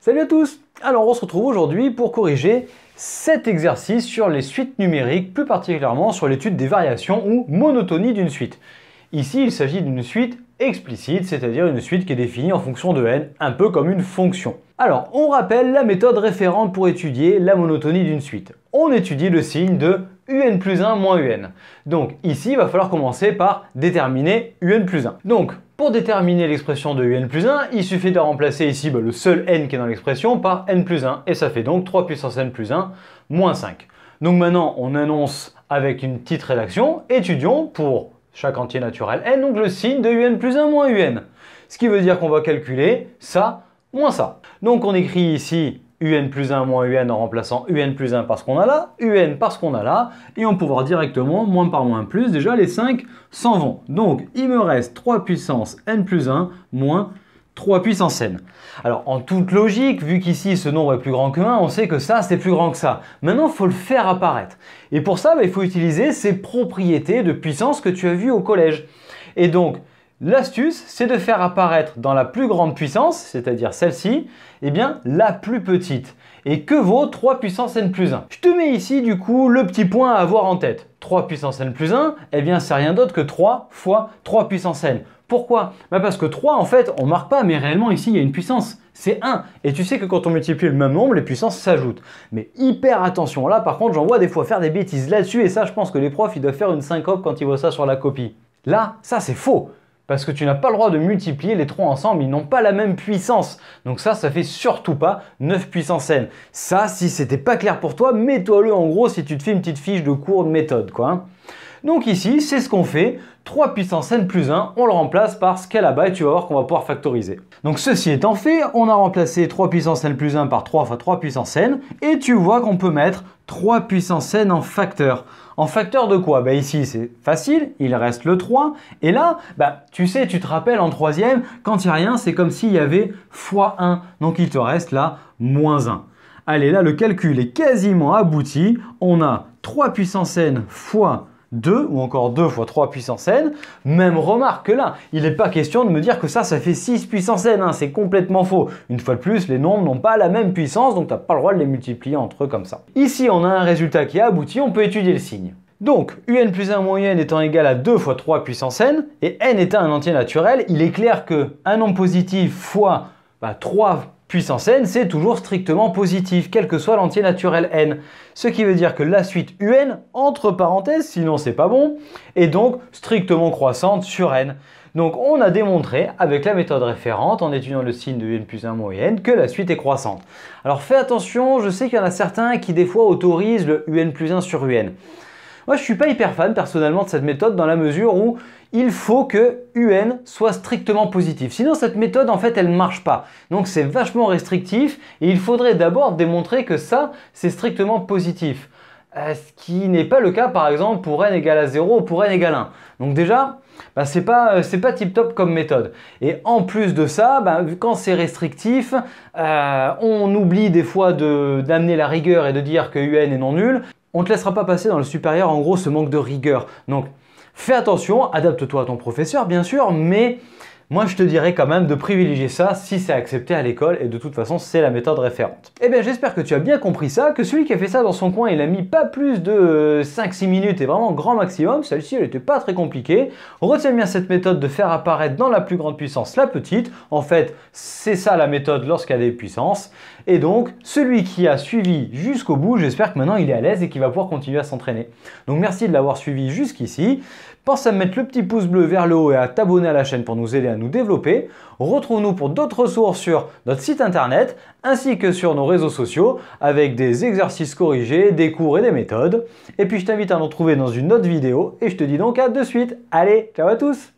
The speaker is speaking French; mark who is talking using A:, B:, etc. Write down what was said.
A: Salut à tous! Alors on se retrouve aujourd'hui pour corriger cet exercice sur les suites numériques, plus particulièrement sur l'étude des variations ou monotonie d'une suite. Ici il s'agit d'une suite explicite, c'est-à-dire une suite qui est définie en fonction de n, un peu comme une fonction. Alors on rappelle la méthode référente pour étudier la monotonie d'une suite. On étudie le signe de un plus 1 moins un. Donc ici il va falloir commencer par déterminer un plus 1. Donc pour déterminer l'expression de un plus 1, il suffit de remplacer ici le seul n qui est dans l'expression par n plus 1 et ça fait donc 3 puissance n plus 1 moins 5. Donc maintenant on annonce avec une petite rédaction, étudions pour chaque entier naturel n, donc le signe de un plus 1 moins un. Ce qui veut dire qu'on va calculer ça moins ça. Donc on écrit ici un plus 1 moins un en remplaçant un plus 1 parce qu'on a là, un parce qu'on a là, et on peut voir directement moins par moins plus, déjà les 5 s'en vont. Donc il me reste 3 puissance n plus 1 moins 3 puissance n. Alors en toute logique, vu qu'ici ce nombre est plus grand que 1, on sait que ça c'est plus grand que ça. Maintenant il faut le faire apparaître. Et pour ça, il faut utiliser ces propriétés de puissance que tu as vues au collège. Et donc l'astuce, c'est de faire apparaître dans la plus grande puissance, c'est-à-dire celle-ci, eh bien la plus petite. Et que vaut 3 puissance n plus 1? Je te mets ici du coup le petit point à avoir en tête. 3 puissance n plus 1, eh bien c'est rien d'autre que 3 fois 3 puissance n. Pourquoi? Parce que 3 en fait on marque pas, mais réellement ici il y a une puissance, c'est 1. Et tu sais que quand on multiplie le même nombre, les puissances s'ajoutent. Mais hyper attention, là par contre j'en vois des fois faire des bêtises là-dessus, et ça je pense que les profs ils doivent faire une syncope quand ils voient ça sur la copie. Là, ça c'est faux. Parce que tu n'as pas le droit de multiplier les trois ensemble, ils n'ont pas la même puissance. Donc ça fait surtout pas 9 puissance n. Ça, si c'était pas clair pour toi, mets-toi-le en gros si tu te fais une petite fiche de cours de méthode, quoi. Donc ici, c'est ce qu'on fait. 3 puissance n plus 1, on le remplace par ce qu'il y a là-bas et tu vas voir qu'on va pouvoir factoriser. Donc ceci étant fait, on a remplacé 3 puissance n plus 1 par 3 fois 3 puissance n et tu vois qu'on peut mettre 3 puissance n en facteur. En facteur de quoi? Ici c'est facile, il reste le 3 et là, tu sais, tu te rappelles en troisième, quand il n'y a rien, c'est comme s'il y avait fois 1, donc il te reste là moins 1. Allez, là le calcul est quasiment abouti, on a 3 puissance n fois 2 ou encore 2 fois 3 puissance n. Même remarque que là, il n'est pas question de me dire que ça fait 6 puissance n, c'est complètement faux. Une fois de plus, les nombres n'ont pas la même puissance, donc tu n'as pas le droit de les multiplier entre eux comme ça. Ici, on a un résultat qui est abouti, on peut étudier le signe. Donc, un plus 1 moins n étant égal à 2 fois 3 puissance n, et n étant un entier naturel, il est clair qu'un nombre positif fois 3 puissance n, c'est toujours strictement positif, quel que soit l'entier naturel n. Ce qui veut dire que la suite un, entre parenthèses, sinon c'est pas bon, est donc strictement croissante sur n. Donc on a démontré avec la méthode référente, en étudiant le signe de un plus 1 moins n, que la suite est croissante. Alors fais attention, je sais qu'il y en a certains qui des fois autorisent le un plus 1 sur un. Moi je suis pas hyper fan personnellement de cette méthode dans la mesure où il faut que un soit strictement positif. Sinon cette méthode en fait elle ne marche pas. Donc c'est vachement restrictif et il faudrait d'abord démontrer que ça c'est strictement positif. Ce qui n'est pas le cas par exemple pour n égale à 0 ou pour n égale 1. Donc déjà c'est pas tip top comme méthode. Et en plus de ça, quand c'est restrictif, on oublie des fois d'amener la rigueur et de dire que un est non nul. On ne te laissera pas passer dans le supérieur, en gros, ce manque de rigueur. Donc, fais attention, adapte-toi à ton professeur, bien sûr, mais moi, je te dirais quand même de privilégier ça si c'est accepté à l'école et de toute façon, c'est la méthode référente. Eh bien, j'espère que tu as bien compris ça, que celui qui a fait ça dans son coin, il a mis pas plus de 5-6 minutes et vraiment grand maximum. Celle-ci, elle n'était pas très compliquée. Retiens bien cette méthode de faire apparaître dans la plus grande puissance la petite. En fait, c'est ça la méthode lorsqu'il y a des puissances. Et donc, celui qui a suivi jusqu'au bout, j'espère que maintenant il est à l'aise et qu'il va pouvoir continuer à s'entraîner. Donc, merci de l'avoir suivi jusqu'ici. Pense à mettre le petit pouce bleu vers le haut et à t'abonner à la chaîne pour nous aider à nous développer. Retrouve-nous pour d'autres ressources sur notre site internet ainsi que sur nos réseaux sociaux avec des exercices corrigés, des cours et des méthodes. Et puis je t'invite à nous retrouver dans une autre vidéo et je te dis donc à de suite. Allez, ciao à tous!